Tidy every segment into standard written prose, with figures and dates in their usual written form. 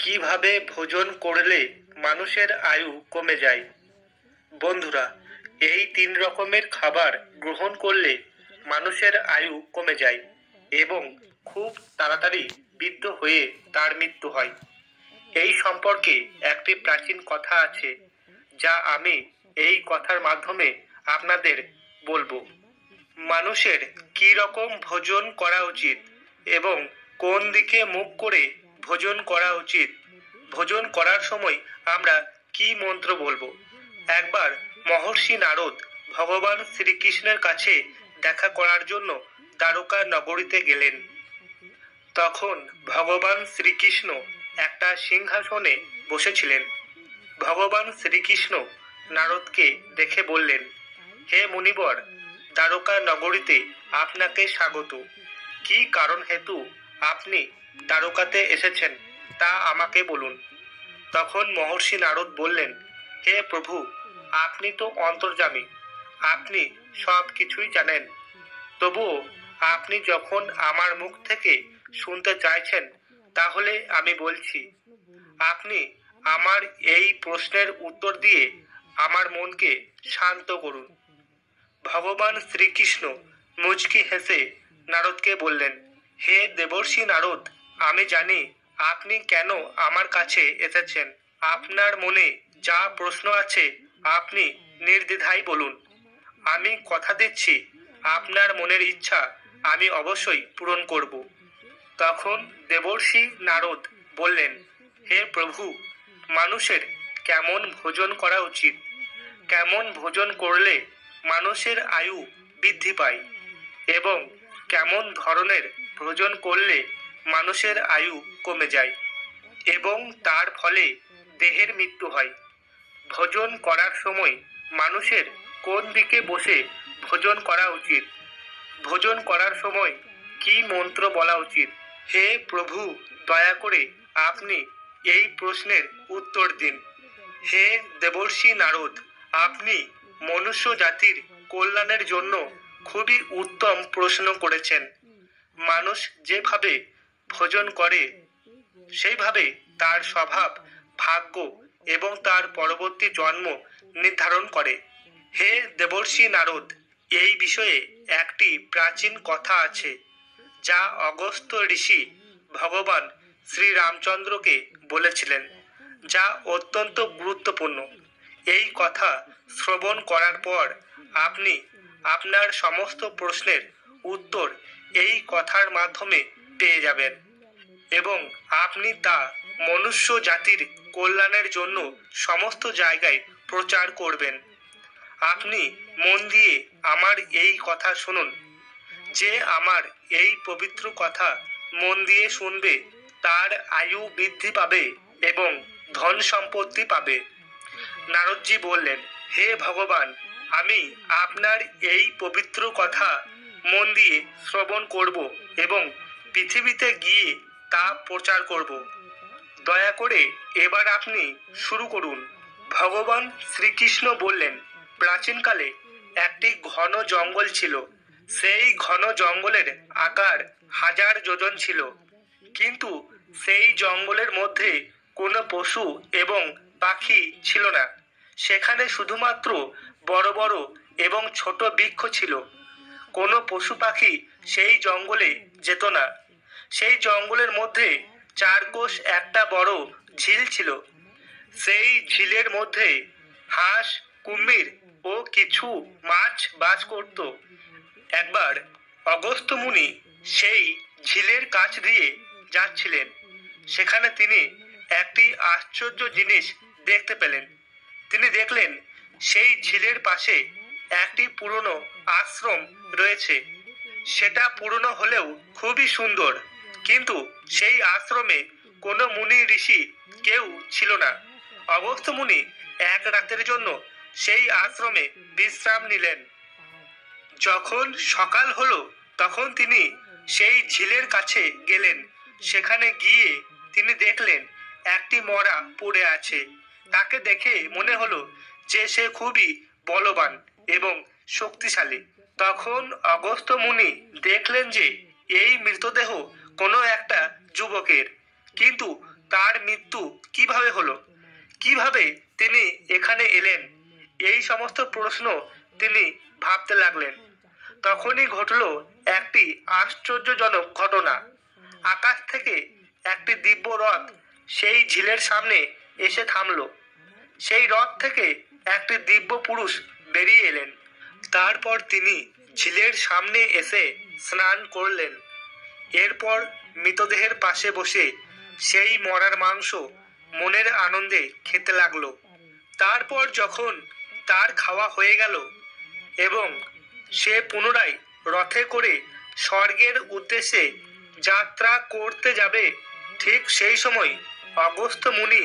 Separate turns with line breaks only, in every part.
কিভাবে ভোজন করলে মানুষের আয়ু কমে যায়? বন্ধুরা, এই 3 রকমের খাবার গ্রহণ করলে মানুষের আয়ু কমে যায় এবং খুব তাড়াতাড়ি বৃদ্ধ হয়ে তার মৃত্যু হয়। এই সম্পর্কে একটি প্রাচীন কথা আছে, যা আমি এই কথার মাধ্যমে আপনাদের বলবো। মানুষের কি রকম ভোজন করা উচিত এবং কোন দিকে মুখ করে ভোজন করা উচিত, ভোজন করার সময় আমরা কি মন্ত্র বলবো। একবার মহর্ষি নারদ ভগবান শ্রীকৃষ্ণের কাছে দেখা করার জন্য দ্বারকা নগরীতে গেলেন। তখন ভগবান শ্রীকৃষ্ণ একটা সিংহাসনে বসেছিলেন। ভগবান শ্রীকৃষ্ণ নারদকে দেখে বললেন, হে মুনিবর, দ্বারকা নগরীতে আপনাকে স্বাগত। কি কারণ হেতু আপনি দ্বারকাতে এসেছেন তা আমাকে বলুন। তখন মহর্ষি নারদ বললেন, হে প্রভু, আপনি তো অন্তর্যামী, আপনি সব কিছুই জানেন। তবুও আপনি যখন আমার মুখ থেকে শুনতে চাইছেন, তাহলে আমি বলছি। আপনি আমার এই প্রশ্নের উত্তর দিয়ে আমার মনকে শান্ত করুন। ভগবান শ্রীকৃষ্ণ মুচকি হেসে নারদকে বললেন, হে দেবর্ষি নারদ, আমি জানি আপনি কেন আমার কাছে এসেছেন। আপনার মনে যা প্রশ্ন আছে আপনি নির্দ্বিধায় বলুন। আমি কথা দিচ্ছি, আপনার মনের ইচ্ছা আমি অবশ্যই পূরণ করব। তখন দেবর্ষি নারদ বললেন, হে প্রভু, মানুষের কেমন ভোজন করা উচিত? কেমন ভোজন করলে মানুষের আয়ু বৃদ্ধি পায় এবং কেমন ধরনের ভোজন করলে মানুষের আয়ু কমে যায় এবং তার ফলে দেহের মৃত্যু হয়? ভোজন করার সময় মানুষের কোন দিকে বসে ভোজন করা উচিত? ভোজন করার সময় কি মন্ত্র বলা উচিত? হে প্রভু, দয়া করে আপনি এই প্রশ্নের উত্তর দিন। হে দেবর্ষি নারদ, আপনি মনুষ্য জাতির কল্যাণের জন্য খুবই উত্তম প্রশ্ন করেছেন। মানুষ যেভাবে ভোজন করে সেইভাবে তার স্বভাব, ভাগ্য এবং তার পরবর্তী জন্ম নির্ধারণ করে। হে দেবর্ষি নারদ, এই বিষয়ে একটি প্রাচীন কথা আছে, যা অগস্ত্য ঋষি ভগবান শ্রীরামচন্দ্রকে বলেছিলেন, যা অত্যন্ত গুরুত্বপূর্ণ। এই কথা শ্রবণ করার পর আপনি আপনার সমস্ত প্রশ্নের উত্তর এই কথার মাধ্যমে পেয়ে যাবেন এবং আপনি তা মনুষ্য জাতির কল্যাণের জন্য সমস্ত জায়গায় প্রচার করবেন। আপনি মন দিয়ে আমার এই কথা শুনুন। যে আমার এই পবিত্র কথা মন দিয়ে শুনবে, তার আয়ু বৃদ্ধি পাবে এবং ধন সম্পত্তি পাবে। নারদজি বললেন, হে ভগবান, আমি আপনার এই পবিত্র কথা মন দিয়ে শ্রবণ করব এবং পৃথিবীতে গিয়ে তা প্রচার করব। দয়া করে এবার আপনি শুরু করুন। ভগবান শ্রীকৃষ্ণ বললেন, প্রাচীনকালে একটি ঘন জঙ্গল ছিল। সেই ঘন জঙ্গলের আকার 1000 যোজন ছিল, কিন্তু সেই জঙ্গলের মধ্যে কোনো পশু এবং পাখি ছিল না। সেখানে শুধুমাত্র বড় বড় এবং ছোট বৃক্ষ ছিল। কোনো পশু পাখি সেই জঙ্গলে যেত না। সেই জঙ্গলের মধ্যে 4 কোষ একটা বড় ঝিল ছিল। সেই ঝিলের মধ্যে হাঁস, কুমির ও কিছু মাছ বাস করত। একবার অগস্ত্য মুনি সেই ঝিলের কাছ দিয়ে যাচ্ছিলেন। সেখানে তিনি একটি আশ্চর্য জিনিস দেখতে পেলেন। তিনি দেখলেন সেই ঝিলের পাশে একটি পুরনো আশ্রম রয়েছে। সেটা পুরনো হলেও খুবই সুন্দর, কিন্তু সেই আশ্রমে কোনো মুনি ঋষি কেউ ছিল না। অগস্ত্য মুনি এক রাতের জন্য সেই আশ্রমে বিশ্রাম নিলেন। যখন সকাল হলো তখন তিনি সেই ঝিলের কাছে গেলেন। সেখানে গিয়ে তিনি দেখলেন একটি মরা পড়ে আছে। তাকে দেখে মনে হলো যে সে খুবই বলবান এবং শক্তিশালী। তখন অগস্ত্য মুনি দেখলেন যে এই মৃতদেহ কোনো একটা যুবকের, কিন্তু তার মৃত্যু কিভাবে হলো, কিভাবে তিনি এখানে এলেন, এই সমস্ত প্রশ্ন তিনি ভাবতে লাগলেন। তখনই ঘটল একটি আশ্চর্যজনক ঘটনা। আকাশ থেকে একটি দিব্য রথ সেই ঝিলের সামনে এসে থামলো। সেই রথ থেকে একটি দিব্য পুরুষ বেরিয়ে এলেন। তারপর তিনি ঝিলের সামনে এসে স্নান করলেন। এরপর মৃতদেহের পাশে বসে সেই মরার মাংস মনের আনন্দে খেতে লাগলো। তারপর যখন তার খাওয়া হয়ে গেল এবং সে পুনরায় রথে করে স্বর্গের উদ্দেশ্যে যাত্রা করতে যাবে, ঠিক সেই সময় অগস্ত্য মুনি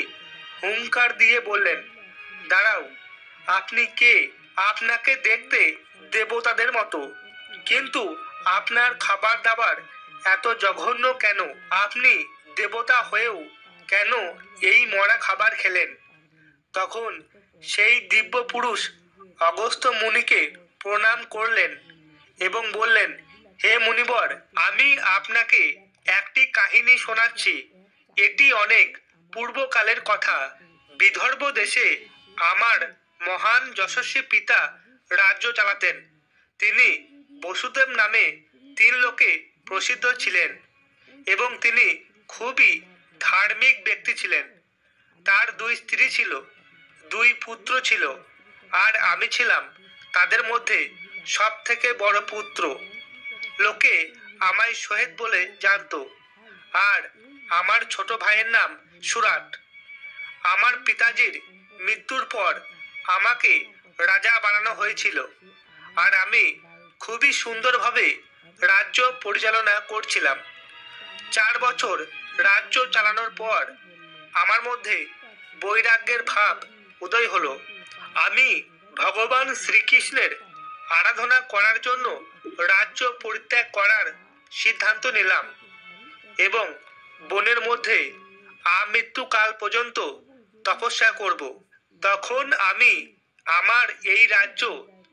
হুঙ্কার দিয়ে বললেন, দাঁড়াও, আপনি কে? আপনাকে দেখতে দেবতাদের মতো, কিন্তু আপনার খাবার দাবার এত জঘন্য কেন? আপনি দেবতা হয়েও কেন এই মরা খাবার খেলেন? তখন সেই দিব্য পুরুষ অগস্ত্য মুনিকে প্রণাম করলেন এবং বললেন, হে মুনিবর, আমি আপনাকে একটি কাহিনী শোনাচ্ছি। এটি অনেক পূর্বকালের কথা। বিদর্ভ দেশে আমার মহান যশস্বী পিতা রাজ্য চালাতেন। তিনি বসুদেব নামে 3 লোকে প্রসিদ্ধ ছিলেন এবং তিনি খুবই ধার্মিক ব্যক্তি ছিলেন। তার 2 স্ত্রী ছিল, 2 পুত্র ছিল, আর আমি ছিলাম তাদের মধ্যে সব থেকে বড় পুত্র। লোকে আমায় সোহেদ বলে জানতো, আর আমার ছোট ভাইয়ের নাম সুরাট। আমার পিতাজির মৃত্যুর পর আমাকে রাজা বানানো হয়েছিল, আর আমি খুবই সুন্দরভাবে রাজ্য পরিচালনা করছিলাম। 4 বছর রাজ্য চালানোর পর আমার মধ্যে বৈরাগ্যের ভাব উদয় হলো। আমি ভগবান শ্রীকৃষ্ণের আরাধনা করার জন্য রাজ্য পরিত্যাগ করার সিদ্ধান্ত নিলাম এবং বনের মধ্যে আমৃত্যুকাল পর্যন্ত তপস্যা করব। তখন আমি আমার এই রাজ্য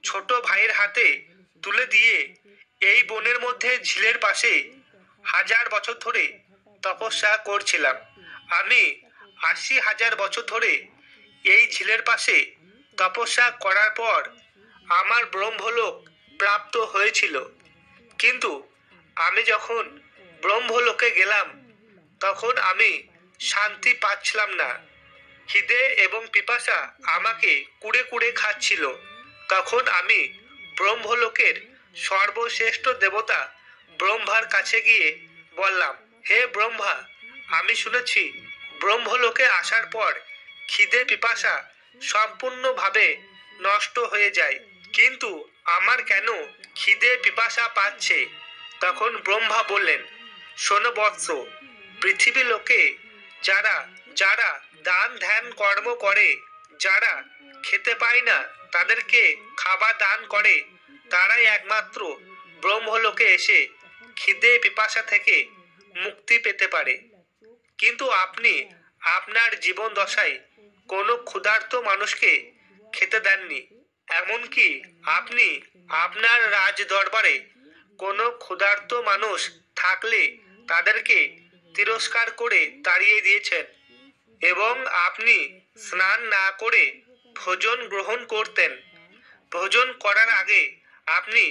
ছোট ভাইয়ের হাতে তুলে দিয়ে এই বনের মধ্যে ঝিলের পাশে 1000 বছর ধরে তপস্যা করছিলাম। আমি 80,000 বছর ধরে এই ঝিলের পাশে তপস্যা করার পর আমার ব্রহ্মলোক প্রাপ্ত হয়েছিল। কিন্তু আমি যখন ব্রহ্মলোকে গেলাম তখন আমি শান্তি পাচ্ছিলাম না। খিদে এবং পিপাসা আমাকে কুড়ে কুড়ে খাচ্ছিল। তখন আমি ব্রহ্মলোকের সর্বশ্রেষ্ঠ দেবতা ব্রহ্মার কাছে গিয়ে বললাম, হে ব্রহ্মা, আমি শুনেছি ব্রহ্মলোকে আসার পর খিদে পিপাসা সম্পূর্ণভাবে নষ্ট হয়ে যায়, কিন্তু আমার কেন খিদে পিপাসা পাচ্ছে? তখন ব্রহ্মা বললেন, শোনো বৎস, পৃথিবী লোকে যারা যারা দান ধ্যান কর্ম করে, যারা খেতে পায় না তাদেরকে খাবার দান করে, তারাই একমাত্র ব্রহ্মলোকে এসে খিদে পিপাসা থেকে মুক্তি পেতে পারে। কিন্তু আপনি আপনার জীবন দশায় কোনো ক্ষুধার্ত মানুষকে খেতে দেননি। এমনকি আপনি আপনার রাজ দরবারে কোনো ক্ষুধার্ত মানুষ থাকলে তাদেরকে তিরস্কার করে তাড়িয়ে দিয়েছেন এবং আপনি স্নান না করে ভোজন গ্রহণ করতেন। ভোজন করার আগে আপনি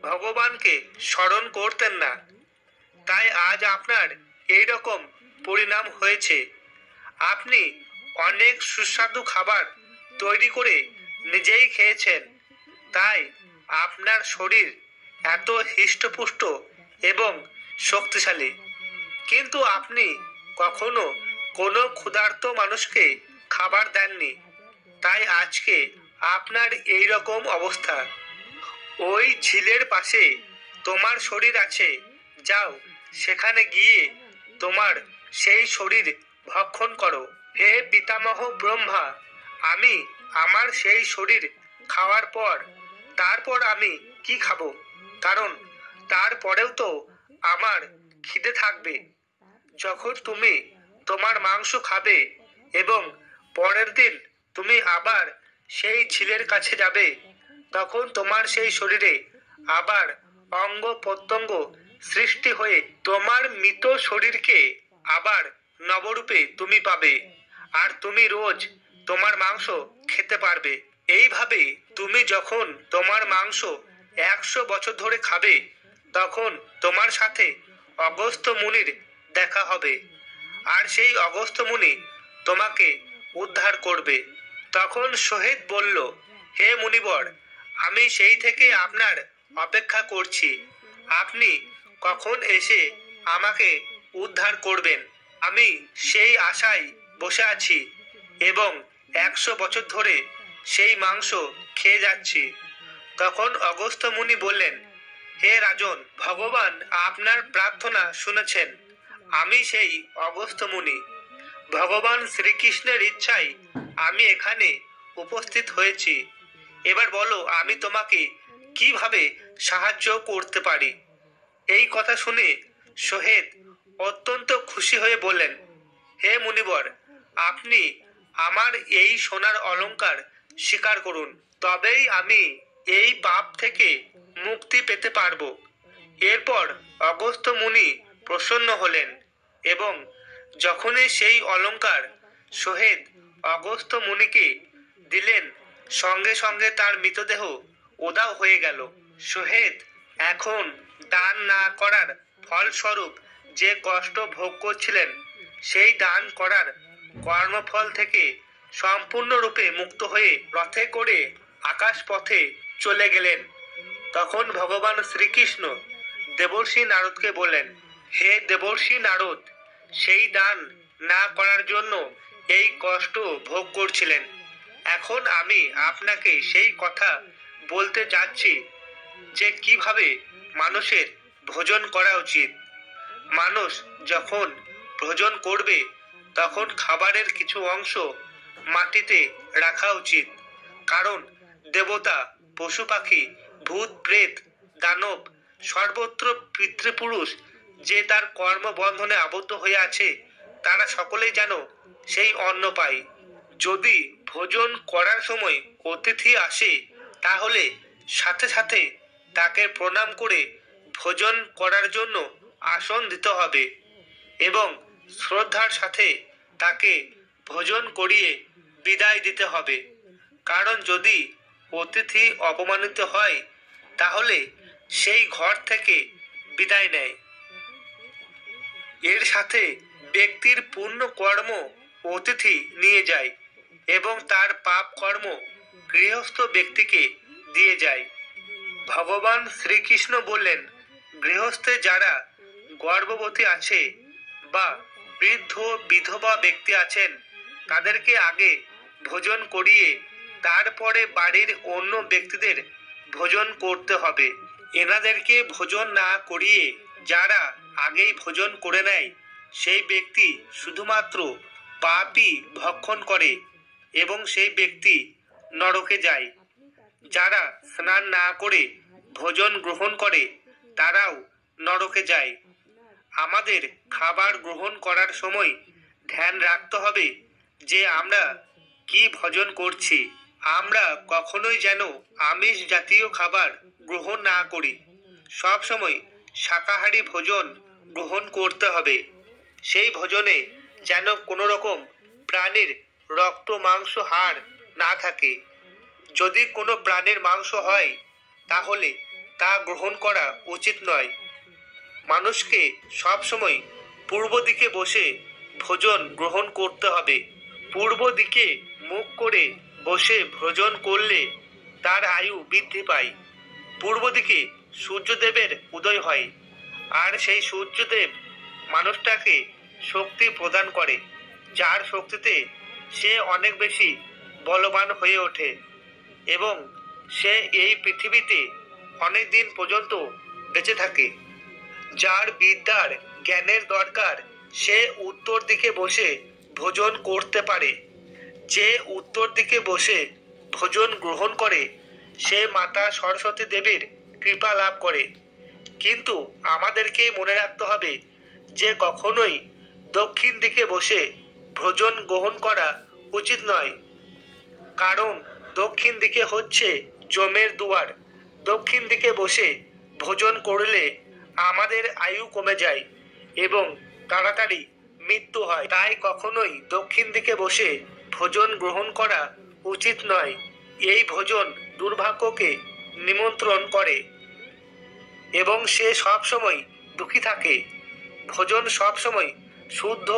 ভগবানকে স্মরণ করতেন না। তাই আজ আপনার এই রকম পরিণাম হয়েছে। আপনি অনেক সুস্বাদু খাবার তৈরি করে নিজেই খেয়েছেন, তাই আপনার শরীর এত হৃষ্টপুষ্ট এবং শক্তিশালী। কিন্তু আপনি কখনো কোনো ক্ষুধার্ত মানুষকে খাবার দেননি, তাই আজকে আপনার এই রকম অবস্থা। ওই ঝিলের পাশে তোমার শরীর আছে, যাও সেখানে গিয়ে তোমার সেই শরীর ভক্ষণ করো। হে পিতামহ ব্রহ্মা, আমি আমার সেই শরীর খাওয়ার পর তারপর আমি কি খাবো? কারণ তারপরেও তো আমার খিদে থাকবে। যখন তুমি তোমার মাংস খাবে এবং পরের দিন তুমি আবার সেই ঝিলের কাছে যাবে, তখন তোমার সেই শরীরে আবার অঙ্গ প্রত্যঙ্গ সৃষ্টি হয়ে তোমার মৃত শরীরকে আবার নবরূপে তুমি পাবে। আর তুমি রোজ তোমার মাংস খেতে পারবে। এইভাবে তুমি যখন তোমার মাংস 100 বছর ধরে খাবে, তখন তোমার সাথে অগস্ত্য মুনির দেখা হবে, আর সেই অগস্ত্য মুনি তোমাকে উদ্ধার করবে। তখন সোহেদ বলল, হে মুনিবর, আমি সেই থেকে আপনার অপেক্ষা করছি। আপনি কখন এসে আমাকে উদ্ধার করবেন, আমি সেই আশায় বসে আছি এবং 100 বছর ধরে সেই মাংস খেয়ে যাচ্ছি। তখন অগস্ত্য মুনি বললেন, হে রাজন, ভগবান আপনার প্রার্থনা শুনেছেন। আমি সেই অগস্ত্য মুনি। ভগবান শ্রীকৃষ্ণের ইচ্ছায় আমি এখানে উপস্থিত হয়েছি। এবার বলো, আমি তোমাকে কিভাবে সাহায্য করতে পারি? এই কথা শুনে সোহেদ অত্যন্ত খুশি হয়ে বললেন, হে মুনিবর, আপনি আমার এই সোনার অলংকার স্বীকার করুন, তবেই আমি এই পাপ থেকে মুক্তি পেতে পারবো। এরপর অগস্ত্য মুনি প্রসন্ন হলেন এবং যখনই সেই অলংকার সোহেদ অগস্ত্য মুনিকে দিলেন, সঙ্গে সঙ্গে তার মৃতদেহ উধাও হয়ে গেল। সোহেদ এখন দান না করার ফলস্বরূপ যে কষ্ট ভোগ করছিলেন, সেই দান করার কর্মফল থেকে সম্পূর্ণরূপে মুক্ত হয়ে রথে করে আকাশ পথে চলে গেলেন। তখন ভগবান শ্রীকৃষ্ণ দেবর্ষি নারদকে বললেন, হে দেবর্ষি নারদ, সেই দান না করার জন্য এই কষ্ট ভোগ করছিলেন। এখন আমি আপনাকে সেই কথা বলতে যাচ্ছি যে কিভাবে মানুষের ভোজন করা উচিত। মানুষ যখন ভোজন করবে, তখন খাবারের কিছু অংশ মাটিতে রাখা উচিত, কারণ দেবতা, পশু পাখি, ভূত প্রেত, দানব, সর্বত্র পিতৃপুরুষ যে তার কর্মবন্ধনে আবদ্ধ হয়ে আছে, তারা সকলেই যেন সেই অন্ন পায়। যদি ভোজন করার সময় অতিথি আসে, তাহলে সাথে সাথে তাকে প্রণাম করে ভোজন করার জন্য আসন দিতে হবে এবং শ্রদ্ধার সাথে তাকে ভোজন করিয়ে বিদায় দিতে হবে। কারণ যদি অতিথি অপমানিত হয়, তাহলে সেই ঘর থেকে বিদায় নেয়। এর সাথে ব্যক্তির পুণ্য কর্ম অতিথি নিয়ে যায় এবং তার পাপ কর্ম গৃহস্থ ব্যক্তিকে দিয়ে যায়। ভগবান শ্রীকৃষ্ণ বললেন, গৃহস্থে যারা গর্ভবতী আছে বা বৃদ্ধ বিধবা ব্যক্তি আছেন, তাদেরকে আগে ভোজন করিয়ে তারপরে বাড়ির অন্য ব্যক্তিদের ভোজন করতে হবে। এনাদেরকে ভোজন না করিয়ে যারা আগেই ভোজন করে নেয়, সেই ব্যক্তি শুধুমাত্র পাপই ভক্ষণ করে এবং সেই ব্যক্তি নরকে যায়। যারা স্নান না করে ভোজন গ্রহণ করে, তারাও নরকে যায়। আমাদের খাবার গ্রহণ করার সময় ধ্যান রাখতে হবে যে আমরা কি ভোজন করছি। আমরা কখনোই যেন আমিষ জাতীয় খাবার গ্রহণ না করি। সব সময় শাকাহারী ভোজন গ্রহণ করতে হবে। সেই ভোজনে যেন কোনো রকম প্রাণীর রক্ত, মাংস, হাড় না থাকে। যদি কোনো প্রাণীর মাংস হয়, তাহলে তা গ্রহণ করা উচিত নয়। মানুষকে সবসময় পূর্ব দিকে বসে ভোজন গ্রহণ করতে হবে। পূর্ব দিকে মুখ করে বসে ভোজন করলে তার আয়ু বৃদ্ধি পায়। পূর্ব দিকে সূর্যদেবের উদয় হয়, আর সেই সূর্যদেব মানুষটাকে শক্তি প্রদান করে, যার শক্তিতে সে অনেক বেশি বলবান হয়ে ওঠে এবং সে এই পৃথিবীতে অনেক দিন পর্যন্ত বেঁচে থাকে। যার বিদ্যার জ্ঞানের দরকার, সে উত্তর দিকে বসে ভোজন করতে পারে। যে উত্তর দিকে বসে ভোজন গ্রহণ করে, সে মাতা সরস্বতী দেবীর কৃপা লাভ করে। কিন্তু আমাদেরকে মনে রাখতে হবে যে কখনোই দক্ষিণ দিকে বসে ভোজন গ্রহণ করা উচিত নয়, কারণ দক্ষিণ দিকে হচ্ছে যমের দুয়ার। দক্ষিণ দিকে বসে ভোজন করলে আমাদের আয়ু কমে যায় এবং তাড়াতাড়ি মৃত্যু হয়। তাই কখনোই দক্ষিণ দিকে বসে ভোজন গ্রহণ করা উচিত নয়। এই ভোজন দুর্ভাগ্যকে নিমন্ত্রণ করে এবং সে সবসময় দুঃখী থাকে। ভোজন সবসময় শুদ্ধ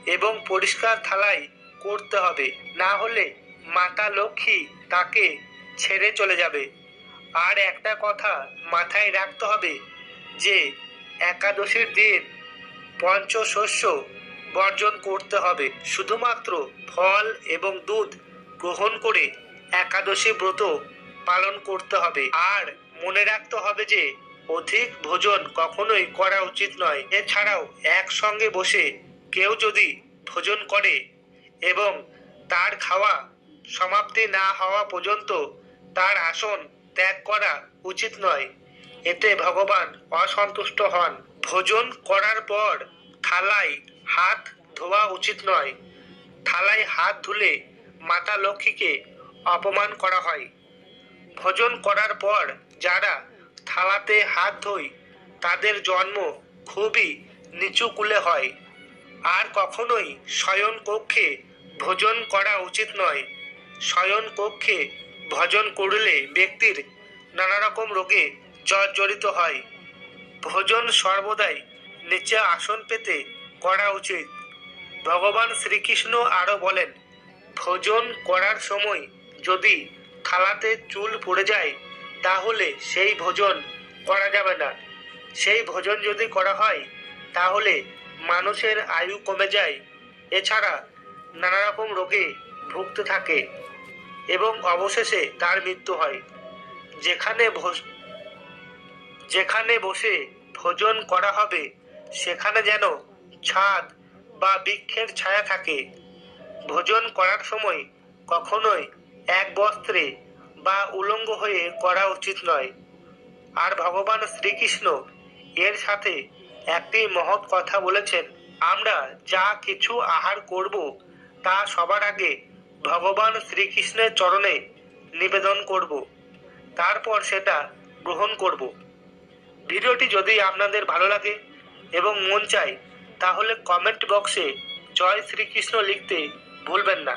এবং পরিষ্কার থালায় করতে হবে, না হলে মাতা লক্ষ্মী তাকে ছেড়ে চলে যাবে। আর একটা কথা মাথায় রাখতে হবে যে একাদশীর দিন পঞ্চশস্য বর্জন করতে হবে। শুধুমাত্র ফল এবং দুধ গ্রহণ করে একাদশী ব্রত পালন করতে হবে। আর মনে রাখতে হবে যে অধিক ভোজন কখনোই করা উচিত নয়। এছাড়াও একসঙ্গে বসে কেউ যদি ভোজন করে এবং তার খাওয়া সমাপ্তি না হওয়া পর্যন্ত তার আসন ত্যাগ করা উচিত নয়। এতে ভগবান অসন্তুষ্ট হন। ভোজন করার পর থালায় হাত ধোয়া উচিত নয়। থালায় হাত ধুলে মাতা লক্ষ্মীকে অপমান করা হয়। ভোজন করার পর যারা থালাতে হাত ধোয় তাদের জন্ম খুবই নিচু কুলে হয়। আর কখনোই শয়ন কক্ষে ভোজন করা উচিত নয়। শয়ন কক্ষে ভোজন করলে ব্যক্তির নানা রকম রোগে জর্জরিত হয়। ভোজন সর্বদাই নিচে আসন পেতে করা উচিত। ভগবান শ্রীকৃষ্ণ আরো বলেন, ভোজন করার সময় যদি থালাতে চুল পড়ে যায় তাহলে সেই ভোজন করা যাবে না। সেই ভোজন যদি করা হয় তাহলে মানুষের আয়ু কমে যায়। এছাড়া নানা রকম রোগে ভুগতে থাকে এবং অবশেষে তার মৃত্যু হয়। যেখানে বসে ভোজন করা হবে সেখানে যেন ছাদ বা বৃক্ষের ছায়া থাকে। ভোজন করার সময় কখনোই এক বস্ত্রে বা উলঙ্গ হয়ে করা উচিত নয়। আর ভগবান শ্রীকৃষ্ণ এর সাথে একটি মহৎ কথা বলেছেন, আমরা যা কিছু আহার করব তা সবার আগে ভগবান শ্রীকৃষ্ণের চরণে নিবেদন করব, তারপর সেটা গ্রহণ করব। ভিডিওটি যদি আপনাদের ভালো লাগে এবং মন চায় তাহলে কমেন্ট বক্সে জয় শ্রীকৃষ্ণ লিখতে ভুলবেন না।